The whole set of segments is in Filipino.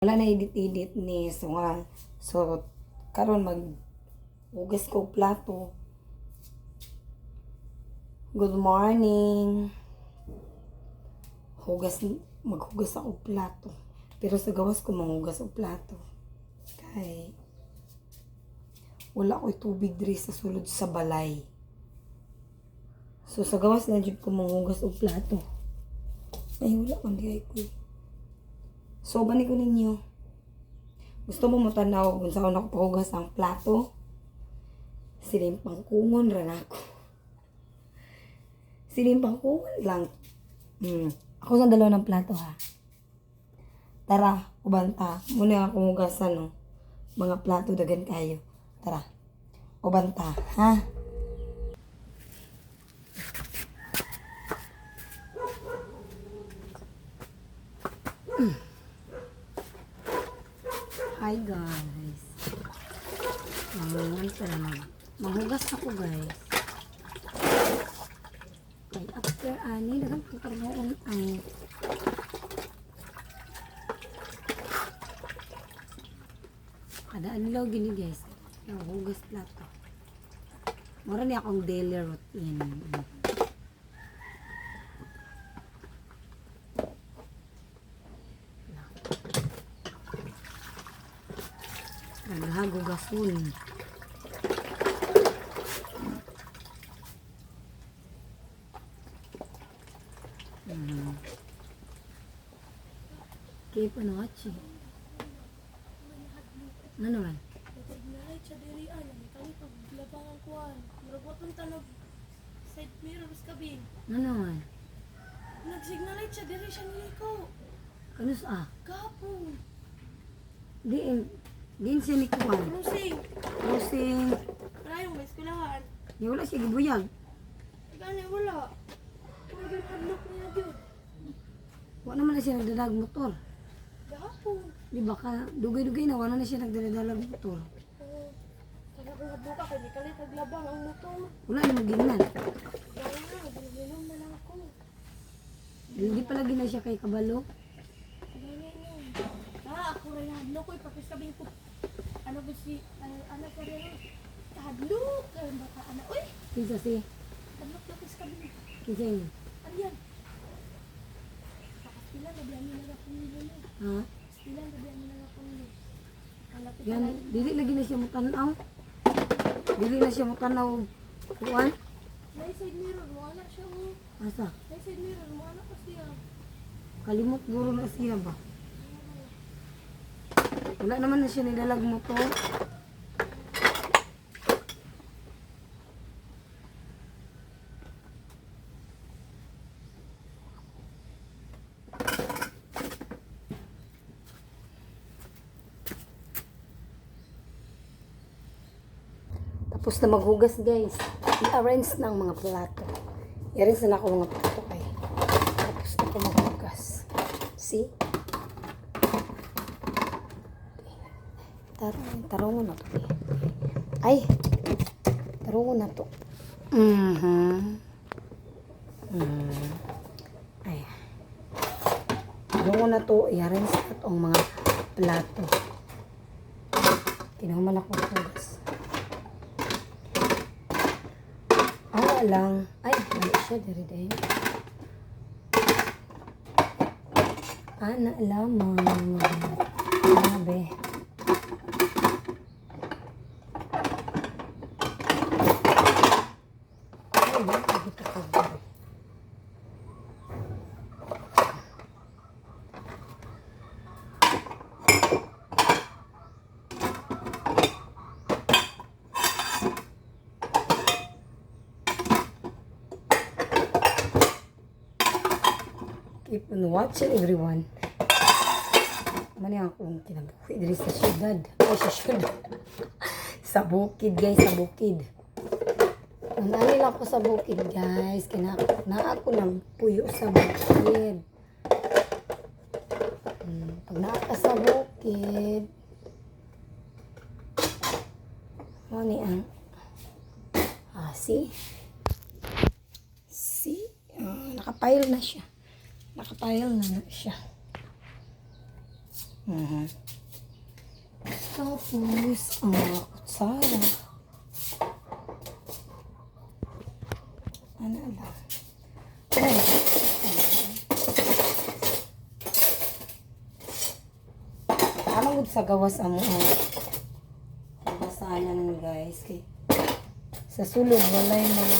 Wala na edit-edit ni so nga. So karon hugas ko plato. Good morning. Maghugas ako plato. Pero sa gawas ko manghugas og plato. Kay wala ko'y tubig diri sa sulod sa balay. So sa gawas na jud ko manghugas og plato. Ay wala man di ko. So, bani ko ninyo. Gusto mo matanaw kung saan ako pahugas ang plato? Silimpang kungon rin ako. Silimpang kungon lang. Ako sa dalawa ng plato ha. Tara, ubanta. Muna akong hugasan no. Mga plato dagan kayo. Tara, ubanta ha. Hi guys. Maghugas ako guys. Ay, after ani, dagang pagkarmoon ay. Kada anilaw gini guys. Maghugas plato. Mura niya akong daily routine. Naghago gasun. Kaya pa na wachi. Ano man? Nalit sa dirian, kami paglabangan kuhan. Robotong tanog side mirror sa kabin. Ano man? Nagsignalit sa diri siya niliko. Kanus Kapon. Diin siya ni Kuwan. Cruising. Crossing. Rayong may eskulahan. Di wala siya gibuyag. Gani wala. Kung hadlok niya yun. Wala naman na siya nagdadag motor. Gapon. Di ba ka, dugay-dugay na, wala na siya nagdadalag motor. Kaya kung hadlok ka, kaya kalit naglabang ang motor. Wala na magingnan. Gaya na, gininom na lang ako. Hindi pala gina siya kay Kabalo. Gani yun. Ako rin hadlok ko, ipapis kabing ko. Ano ba si, ano pa rin? Hadlok. Baka ano, uy! Kinsa si, Hadlok lapis kabing. kinsa yun. Ano yan? Pila na biyan nila akong nilo. Ha? Pila na biyan nila akong nilo. Kalapit Yan, na. dili lagi na siya mutanaw. Dili na siya mutanaw. Kuwan? May side mirror mo, anak siya mo. Asa? May side mirror mo, anak ko siya. Kalimot guro na siya ba? Wala naman na siya nilalag motor. Tapos na maghugas guys. I-arrange ng mga plato. I-arrange na ako mga plato kay. Tapos na ako maghugas. See? Tarungon na to. Ay! Tarungon na to. Ay. Tarungon na to. I-arrange na itong mga plato. Kinahuman ako maghugas. Lang. Ay, mali siya dari din. Lamang. Grabe. Ay, ba? Ito ka ba? Keep on watching everyone. Mani akong kinabuhi diri sa syudad. Ay, sa syudad. Sa bukid guys, sa bukid. Nandali lang ako sa bukid guys. Na ako ng puyo sa bukid. Pag naaka sa bukid, mani ang see? Nakapile na siya. Nakapile na siya. Mhm. Tapos, ang mga kutsara. Ano ba? Ay, ano sa gawas ang basanan guys. Kay, sa sulod, walay mga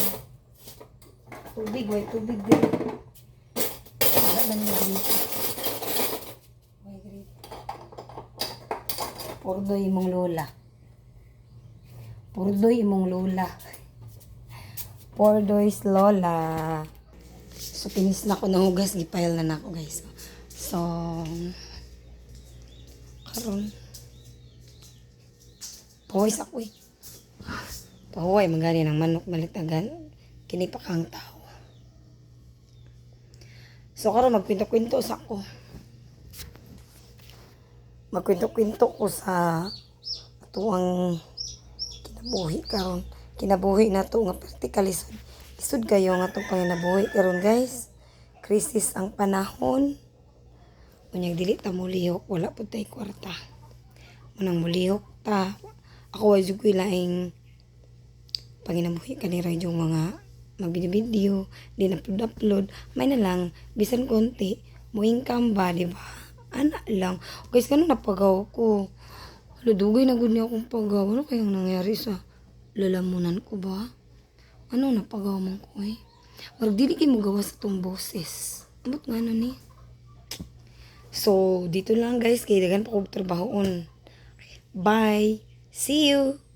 tubig. Way tubig din. Wala man yung grito. Way grito. Purdoy imong lola. Purdoy imong lola. Pordoy's lola. So, pinis na ko ng hugas. Gipile na ako guys. So, karon pahuway sa ako eh. Pahuway, magani ng manok malitagan. Kini pa kang tao. So, karon magkwento-kwento sa ako. Magkwento-kwento ko sa tuwang kinabuhi karon. Kinabuhi na to nga practical lisod. Lisod kayo nga itong panginabuhi karon guys. Krisis ang panahon. Unyag dili ta mulihok, wala po tayo kwarta. Munang mulihok ta. Ako wajud ko ilaing panginabuhi kanira yung mga magbideo, di na-upload. May na lang, bisan konti, mo income ba, di ba? Ana lang. Guys, kanong napagaw ko. Dugay na gud niya akong pagaw. Ano kayang nangyari sa lalamunan ko ba? Ano napagaw man ko eh? Marag dili kay mo gawa sa tong boses. Amot nga ano ni? So, dito lang guys. Kaya dagan pa kong trabahoon. Bye! See you!